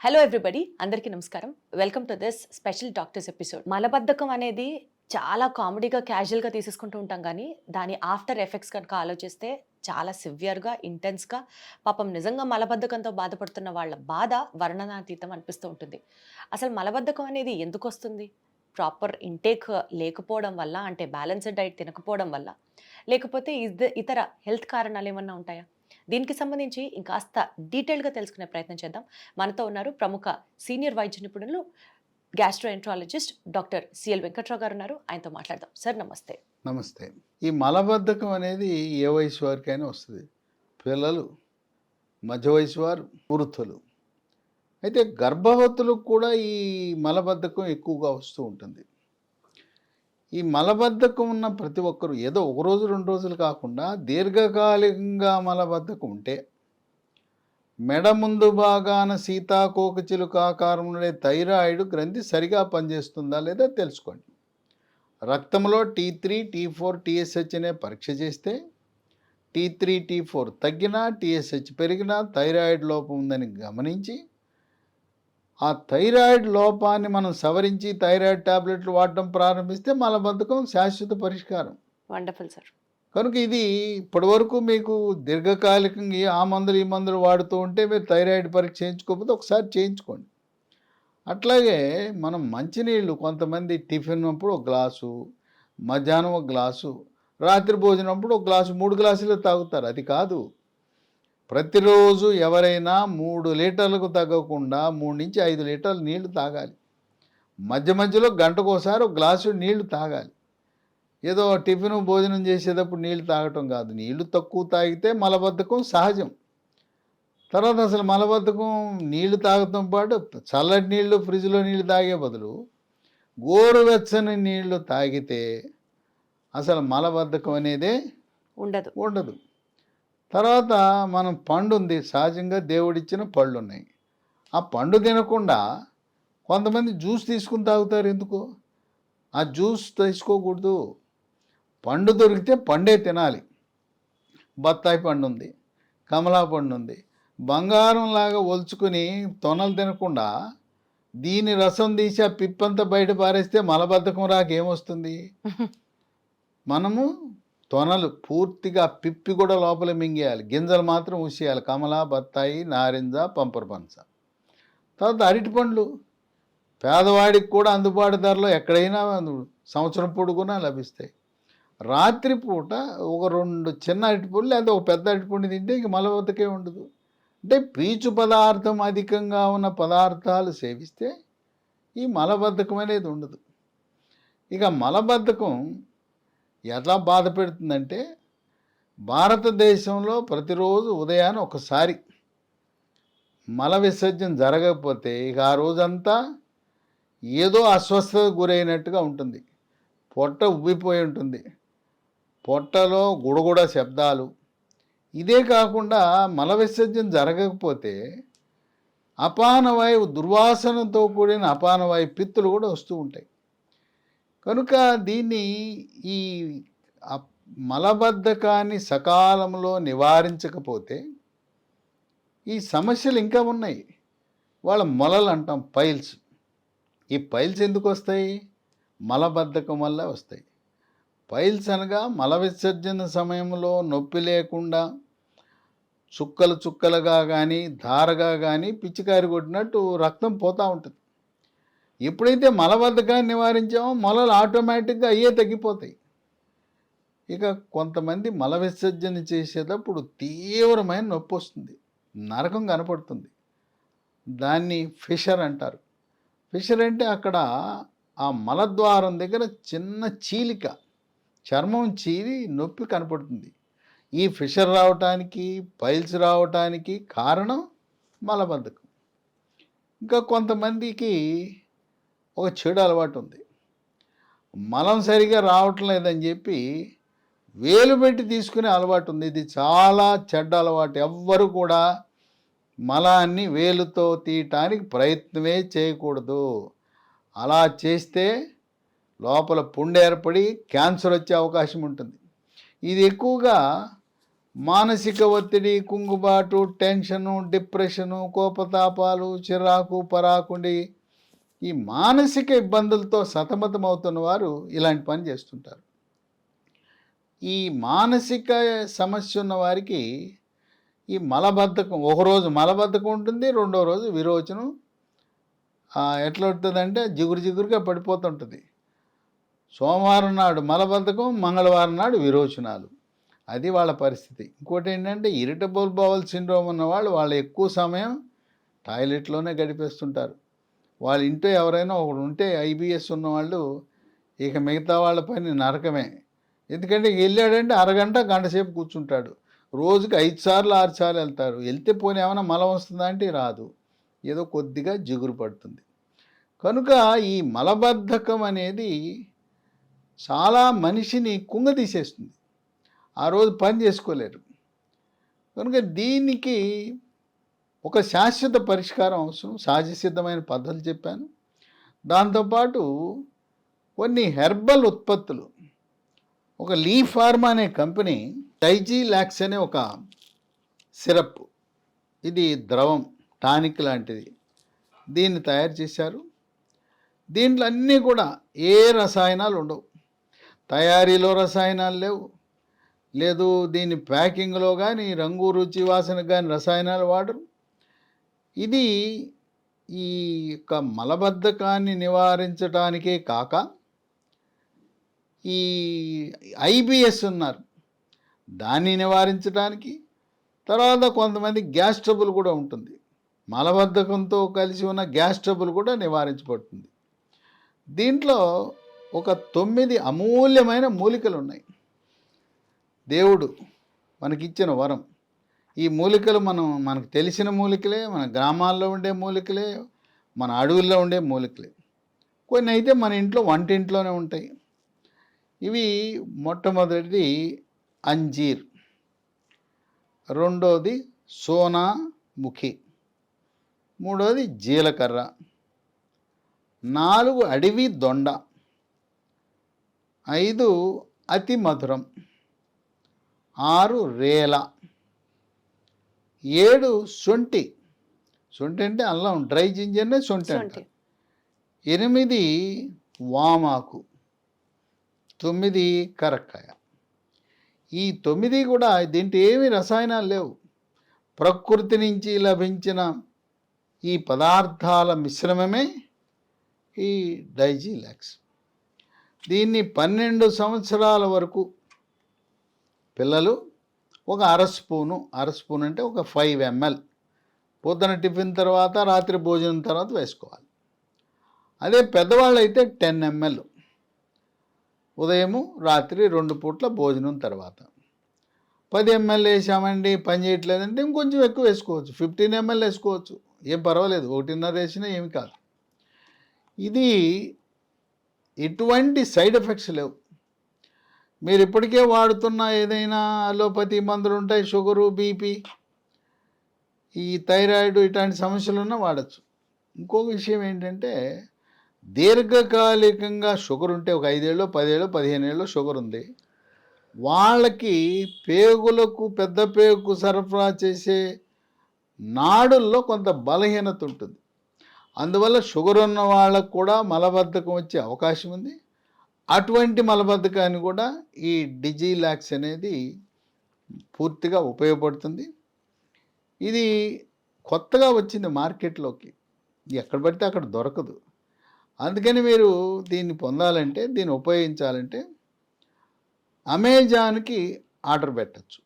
Hello everybody, అందరికీ నమస్కారం. Welcome to this special doctors episode. మలబద్ధకం అనేది చాలా కామెడీగా, క్యాజువల్గా తీసేసుకుంటూ ఉంటాం, కానీ దాని ఆఫ్టర్ ఎఫెక్ట్స్ కనుక ఆలోచిస్తే చాలా సివియర్గా, ఇంటెన్స్గా, పాపం నిజంగా మలబద్ధకంతో బాధపడుతున్న వాళ్ళ బాధ వర్ణనాతీతం అనిపిస్తూ ఉంటుంది. అసలు మలబద్ధకం అనేది ఎందుకు వస్తుంది? ప్రాపర్ ఇంటేక్ లేకపోవడం వల్ల, అంటే బ్యాలెన్స్డ్ డైట్ తినకపోవడం వల్ల, లేకపోతే ఇతర హెల్త్ కారణాలు ఏమన్నా ఉంటాయా? దీనికి సంబంధించి ఇంకాస్త డీటెయిల్గా తెలుసుకునే ప్రయత్నం చేద్దాం. మనతో ఉన్నారు ప్రముఖ సీనియర్ వైద్య నిపుణులు, గ్యాస్ట్రోఎంట్రాలజిస్ట్ డాక్టర్ సిఎల్ వెంకట్రావు గారు ఉన్నారు. ఆయనతో మాట్లాడదాం. సార్ నమస్తే. నమస్తే. ఈ మలబద్ధకం అనేది ఏ వయసు వారికైనా వస్తుంది. పిల్లలు, మధ్య వయసు వారు, వృద్ధులు. అయితే గర్భవతులకు కూడా ఈ మలబద్ధకం ఎక్కువగా వస్తూ ఉంటుంది. ఈ మలబద్ధకం ఉన్న ప్రతి ఒక్కరు ఏదో ఒక రోజు 2 రోజులు కాకుండా దీర్ఘకాలికంగా మలబద్ధకం ఉంటే మెడ ముందు భాగాన సీతాకోకచిలుక ఆకారంలో ఉండే థైరాయిడ్ గ్రంథి సరిగా పనిచేస్తుందా లేదా తెలుసుకోండి. రక్తంలో T3, T4, TSH అనే పరీక్ష చేస్తే T3, T4 తగ్గినా, TSH పెరిగినా థైరాయిడ్ లోపం ఉందని గమనించి ఆ థైరాయిడ్ లోపాన్ని మనం సవరించి థైరాయిడ్ టాబ్లెట్లు వాడటం ప్రారంభిస్తే మలబద్ధకం శాశ్వత పరిష్కారం. Wonderful sir. కనుక ఇది ఇప్పటివరకు మీకు దీర్ఘకాలికంగా ఆ మందులు ఈ మందులు వాడుతూ ఉంటే మీరు థైరాయిడ్ పరీక్ష చేయించుకోకపోతే ఒకసారి చేయించుకోండి. అట్లాగే మనం మంచినీళ్ళు కొంతమంది టిఫిన్ అప్పుడు ఒక గ్లాసు, మధ్యాహ్నం ఒక గ్లాసు, రాత్రి భోజనం అప్పుడు ఒక గ్లాసు, 3 గ్లాసులు తాగుతారు. అది కాదు. ప్రతిరోజు ఎవరైనా 3 లీటర్లకు తగ్గకుండా 3 నుంచి 5 లీటర్లు నీళ్లు తాగాలి. మధ్య మధ్యలో గంటకోసారి ఒక గ్లాసు నీళ్లు తాగాలి. ఏదో టిఫిన్ భోజనం చేసేటప్పుడు నీళ్లు తాగటం కాదు. నీళ్లు తక్కువ తాగితే మలబద్ధకం సహజం. తర్వాత అసలు మలబద్ధకం నీళ్లు తాగటం పాటు చల్లటి నీళ్లు, ఫ్రిడ్జ్లో నీళ్లు తాగే బదులు గోరువెచ్చని నీళ్లు తాగితే అసలు మలబద్ధకం అనేదే ఉండదు. తర్వాత మనం పండు ఉంది, సహజంగా దేవుడిచ్చిన పళ్ళు ఉన్నాయి. ఆ పండు తినకుండా కొంతమంది జ్యూస్ తీసుకుని తాగుతారు. ఎందుకు? ఆ జ్యూస్ తీసుకోకూడదు. పండు దొరికితే పండే తినాలి. బత్తాయి పండు ఉంది, కమలా పండు ఉంది, బంగారంలాగా ఒలుచుకుని తొనలు తినకుండా దీని రసం తీసి ఆ పిప్పంతా బయట పారేస్తే మలబద్ధకం రాకేమొస్తుంది? మనము తొనలు పూర్తిగా పిప్పి కూడా లోపల మింగేయాలి, గింజలు మాత్రం ఊసేయాలి. కమల, బత్తాయి, నారింజ, పంపరపంచ. తర్వాత అరటి పండ్లు పేదవాడికి కూడా అందుబాటు ధరలో ఎక్కడైనా సంవత్సరం పొడుగునా లభిస్తాయి. రాత్రిపూట ఒక 2 చిన్న అరటిపండ్లు లేదా ఒక పెద్ద అరటిపండు తింటే ఇంక మలబద్ధకే ఉండదు. అంటే పీచు పదార్థం అధికంగా ఉన్న పదార్థాలు సేవిస్తే ఈ మలబద్ధకం అనేది ఉండదు. ఇక మలబద్ధకం ఎలా బాధ పెడుతుందంటే, భారతదేశంలో ప్రతిరోజు ఉదయాన్నే ఒకసారి మల విసర్జన జరగకపోతే ఇక ఆ రోజంతా ఏదో అస్వస్థతకు గురైనట్టుగా ఉంటుంది. పొట్ట ఉబ్బిపోయి ఉంటుంది, పొట్టలో గుడగుడ శబ్దాలు. ఇదే కాకుండా మల విసర్జన జరగకపోతే అపానవాయువు, దుర్వాసనతో కూడిన అపానవాయు పిత్తులు కూడా వస్తూ ఉంటాయి. కనుక దీన్ని ఈ మలబద్ధకాన్ని సకాలంలో నివారించకపోతే ఈ సమస్యలు ఇంకా ఉన్నాయి. వాళ్ళ మొలలు అంటాం, పైల్స్. ఈ పైల్స్ ఎందుకు వస్తాయి? మలబద్ధకం వల్ల వస్తాయి. పైల్స్ అనగా మల విసర్జన సమయంలో నొప్పి లేకుండా చుక్కలు చుక్కలుగా కానీ ధారగా కానీ పిచ్చికారి కొట్టినట్టు రక్తం పోతూ ఉంటుంది. ఎప్పుడైతే మలబద్ధకాన్ని నివారించామో మొలలు ఆటోమేటిక్గా అయ్యే తగ్గిపోతాయి. ఇక కొంతమంది మల విసర్జన చేసేటప్పుడు తీవ్రమైన నొప్పి వస్తుంది, నరకం కనపడుతుంది. దాన్ని ఫిషర్ అంటారు. ఫిషర్ అంటే అక్కడ ఆ మలద్వారం దగ్గర చిన్న చీలిక, చర్మం చీలి నొప్పి కనపడుతుంది. ఈ ఫిషర్ రావటానికి, పైల్స్ రావటానికి కారణం మలబద్ధకం. ఇంకా కొంతమందికి ఒక చెడు అలవాటు ఉంది. మలం సరిగా రావటం లేదని చెప్పి వేలు పెట్టి తీసుకునే అలవాటు ఉంది. ఇది చాలా చెడ్డ అలవాటు. ఎవ్వరు కూడా మలాన్ని వేలుతో తీయటానికి ప్రయత్నమే చేయకూడదు. అలా చేస్తే లోపల పుండు ఏర్పడి క్యాన్సర్ వచ్చే అవకాశం ఉంటుంది. ఇది ఎక్కువగా మానసిక ఒత్తిడి, కుంగుబాటు, టెన్షను, డిప్రెషను, కోపతాపాలు, చిరాకు పరాకుండి ఈ మానసిక ఇబ్బందులతో సతమతమవుతున్న వారు ఇలాంటి పని చేస్తుంటారు. ఈ మానసిక సమస్య ఉన్న వారికి ఈ మలబద్ధకం, ఒకరోజు మలబద్ధకం ఉంటుంది, రెండో రోజు విరోచనం. ఎట్లా ఉంటుందంటే జిగురుగా పడిపోతుంటుంది. సోమవారం నాడు మలబద్ధకం, మంగళవారం నాడు విరోచనాలు. అది వాళ్ళ పరిస్థితి. ఇంకోటి ఏంటంటే ఇరిటబుల్ బౌల్ సిండ్రోమ్ ఉన్నవాళ్ళు వాళ్ళు ఎక్కువ సమయం టాయిలెట్లోనే గడిపేస్తుంటారు. వాళ్ళ ఇంట్లో ఎవరైనా ఒకడు ఉంటే ఐబిఎస్ ఉన్నవాళ్ళు ఇక మిగతా వాళ్ళ పని నరకమే. ఎందుకంటే వెళ్ళాడంటే అరగంట గంట సేపు కూర్చుంటాడు. రోజుకి 5 సార్లు 6 సార్లు వెళ్తారు. వెళ్తే పోనీ ఏమైనా మలం వస్తుందా అంటే రాదు, ఏదో కొద్దిగా జిగురు పడుతుంది. కనుక ఈ మలబద్ధకం అనేది చాలా మనిషిని కుంగదీసేస్తుంది. ఆ రోజు పని చేసుకోలేరు. కనుక దీనికి ఒక శాశ్వత పరిష్కారం అవసరం. సహజ సిద్ధమైన పద్ధతులు చెప్పాను. దాంతోపాటు కొన్ని హెర్బల్ ఉత్పత్తులు, ఒక లీ ఫార్మా అనే కంపెనీ డైజీలాక్స్ అనే ఒక సిరప్, ఇది ద్రవం, టానిక్ లాంటిది, దీన్ని తయారు చేశారు. దీంట్లో అన్నీ కూడా ఏ రసాయనాలు ఉండవు. తయారీలో రసాయనాలు లేవు, లేదు దీని ప్యాకింగ్లో కానీ రంగు రుచి వాసనకు కానీ రసాయనాలు వాడరు. ఇది ఈ యొక్క మలబద్ధకాన్ని నివారించడానికే కాక ఈ ఐబిఎస్ ఉన్నారు దాన్ని నివారించడానికి, తర్వాత కొంతమంది గ్యాస్ ట్రబుల్ కూడా ఉంటుంది. మలబద్ధకంతో కలిసి ఉన్న గ్యాస్ ట్రబుల్ కూడా నివారించబడుతుంది. దీంట్లో ఒక 9 అమూల్యమైన మూలికలు ఉన్నాయి. దేవుడు మనకిచ్చిన వరం. ఈ మూలికలు మనకు తెలిసిన మూలికలే, మన గ్రామాల్లో ఉండే మూలికలే, మన అడవుల్లో ఉండే మూలికలే. కొన్ని అయితే మన ఇంట్లో వంటింట్లోనే ఉంటాయి. ఇవి మొట్టమొదటిది అంజీర్, రెండోది సోనా ముఖి, మూడోది జీలకర్ర, 4 అడవి దొండ, 5 అతి మధురం, 6 రేల, 7 శొంఠి అంటే అల్లం, డ్రై జింజర్నే శొంఠి అంటారు, 8 వామాకు, 9 కరక్కాయ. ఈ 9 కూడా దీంట్లో ఏమి రసాయనాలు లేవు. ప్రకృతి నుంచి లభించిన ఈ పదార్థాల మిశ్రమమే ఈ డైజీలాక్స్. దీన్ని 12 సంవత్సరాల వరకు పిల్లలు ఒక అర స్పూన్ అంటే ఒక 5 ml పొద్దున టిఫిన్ తర్వాత, రాత్రి భోజనం తర్వాత వేసుకోవాలి. అదే పెద్దవాళ్ళు అయితే 10 ml ఉదయము రాత్రి 2 పూట్ల భోజనం తర్వాత. 10 ml వేసామండి పని చేయట్లేదంటే ఇంకొంచెం ఎక్కువ వేసుకోవచ్చు, 15 ml వేసుకోవచ్చు, ఏం పర్వాలేదు, 1.5 వేసినా ఏమి కాదు. ఇది ఎటువంటి సైడ్ ఎఫెక్ట్స్ లేవు. మీరు ఇప్పటికే వాడుతున్న ఏదైనా అలోపతి మందులు ఉంటాయి, షుగరు, బీపీ, ఈ థైరాయిడ్, ఇట్లాంటి సమస్యలు ఉన్నా వాడచ్చు. ఇంకొక విషయం ఏంటంటే దీర్ఘకాలికంగా షుగర్ ఉంటే, ఒక 5 ఏళ్ళు 10 ఏళ్ళు 15 ఏళ్ళు షుగర్ ఉంది, వాళ్ళకి పేగులకు, పెద్ద పేగుకు సరఫరా చేసే నాడుల్లో కొంత బలహీనత ఉంటుంది. అందువల్ల షుగర్ ఉన్న వాళ్ళకు కూడా మలబద్ధకం వచ్చే అవకాశం ఉంది. అటువంటి మలబద్ధకాన్ని కూడా ఈ డిజీలాక్స్ అనేది పూర్తిగా ఉపయోగపడుతుంది. ఇది కొత్తగా వచ్చింది మార్కెట్లోకి, ఎక్కడ పడితే అక్కడ దొరకదు. అందుకని మీరు దీన్ని పొందాలంటే, దీన్ని ఉపయోగించాలంటే అమెజాన్కి ఆర్డర్ పెట్టచ్చు.